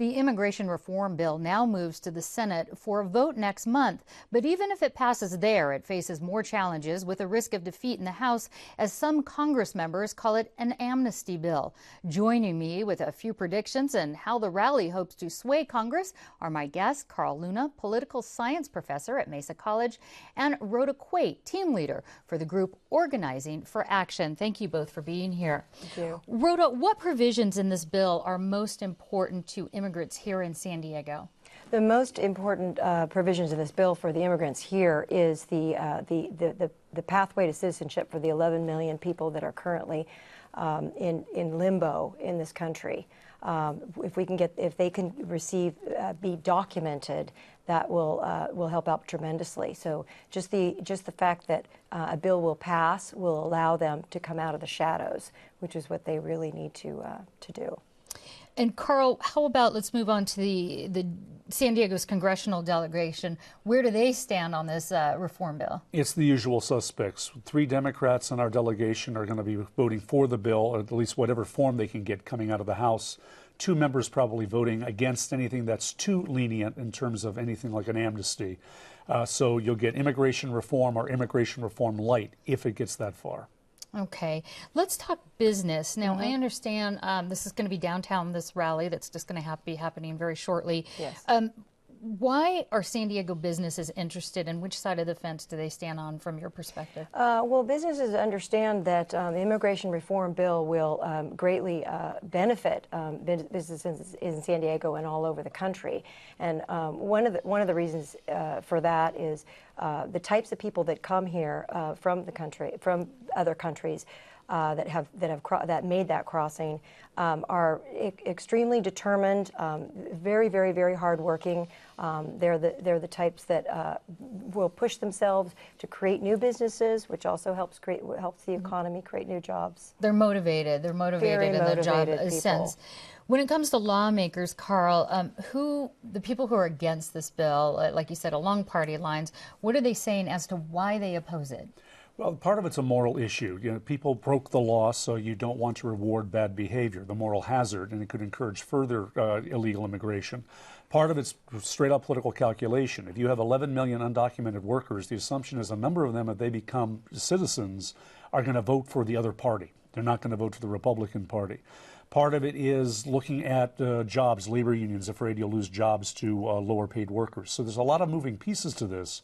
The immigration reform bill now moves to the Senate for a vote next month. But even if it passes there, it faces more challenges with a risk of defeat in the House, as some Congress members call it an amnesty bill. Joining me with a few predictions and how the rally hopes to sway Congress are my guests, Carl Luna, political science professor at Mesa College, and Rhoda Quate, team leader for the group Organizing for Action. Thank you both for being here. Thank you. Rhoda, what provisions in this bill are most important to immigrants here in San Diego? The most important provisions in this bill for the immigrants here is the pathway to citizenship for the 11 million people that are currently in limbo in this country. If they can be documented, that will help out tremendously. So just the fact that a bill will pass will allow them to come out of the shadows, which is what they really need to do. And Carl, how about let's move on to the San Diego's congressional delegation. Where do they stand on this reform bill? It's the usual suspects. 3 Democrats in our delegation are going to be voting for the bill, or at least whatever form they can get coming out of the House. 2 members probably voting against anything that's too lenient in terms of anything like an amnesty. So you'll get immigration reform or immigration reform light if it gets that far. Okay, let's talk business. Now, I understand this is going to be downtown, this rally that's just going to be happening very shortly. Yes. Why are San Diego businesses interested, and which side of the fence do they stand on from your perspective? Well, businesses understand that the immigration reform bill will greatly benefit businesses in San Diego and all over the country. And one of the reasons for that is the types of people that come here from other countries that made that crossing are extremely determined, very, very, very hardworking. They're the types that will push themselves to create new businesses, which also helps the economy create new jobs. They're motivated. They're motivated in the job sense. When it comes to lawmakers, Carl, the people who are against this bill, like you said, along party lines, what are they saying as to why they oppose it? Well, part of it's a moral issue. You know, people broke the law, so you don't want to reward bad behavior, the moral hazard, and it could encourage further illegal immigration. Part of it's straight up political calculation. If you have 11 million undocumented workers, the assumption is a number of them, if they become citizens, are going to vote for the other party. They're not going to vote for the Republican Party. Part of it is looking at jobs. Labor unions afraid you'll lose jobs to lower paid workers. So there's a lot of moving pieces to this.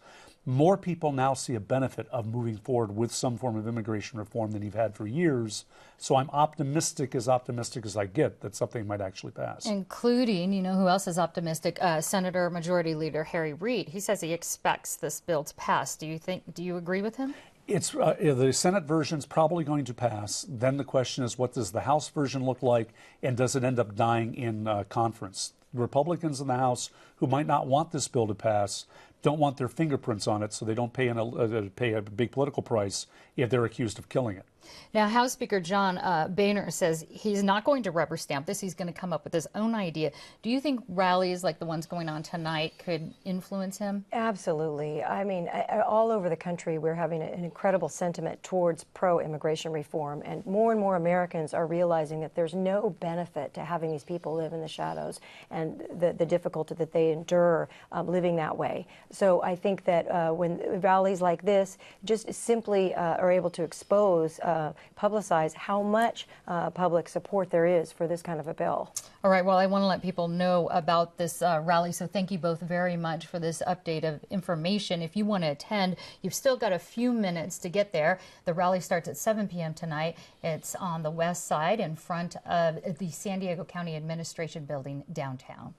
More people now see a benefit of moving forward with some form of immigration reform than you've had for years. So I'm optimistic as I get that something might actually pass. Including, you know, who else is optimistic? Senator Majority Leader Harry Reid. He says he expects this bill to pass. Do you agree with him? It's the Senate version's probably going to pass. Then the question is, what does the House version look like, and does it end up dying in conference? Republicans in the House who might not want this bill to pass don't want their fingerprints on it, so they don't pay a big political price if they're accused of killing it. Now, House Speaker John Boehner says he's not going to rubber stamp this. He's going to come up with his own idea. Do you think rallies like the ones going on tonight could influence him? Absolutely. I mean, all over the country, we're having an incredible sentiment towards pro-immigration reform, and more Americans are realizing that there's no benefit to having these people live in the shadows and the difficulty that they endure living that way. So I think that when rallies like this just simply are able to expose publicize how much public support there is for this kind of a bill. All right, well, I want to let people know about this rally, so thank you both very much for this update of information. If you want to attend, you've still got a few minutes to get there. The rally starts at 7 p.m. tonight. It's on the west side in front of the San Diego County Administration Building downtown.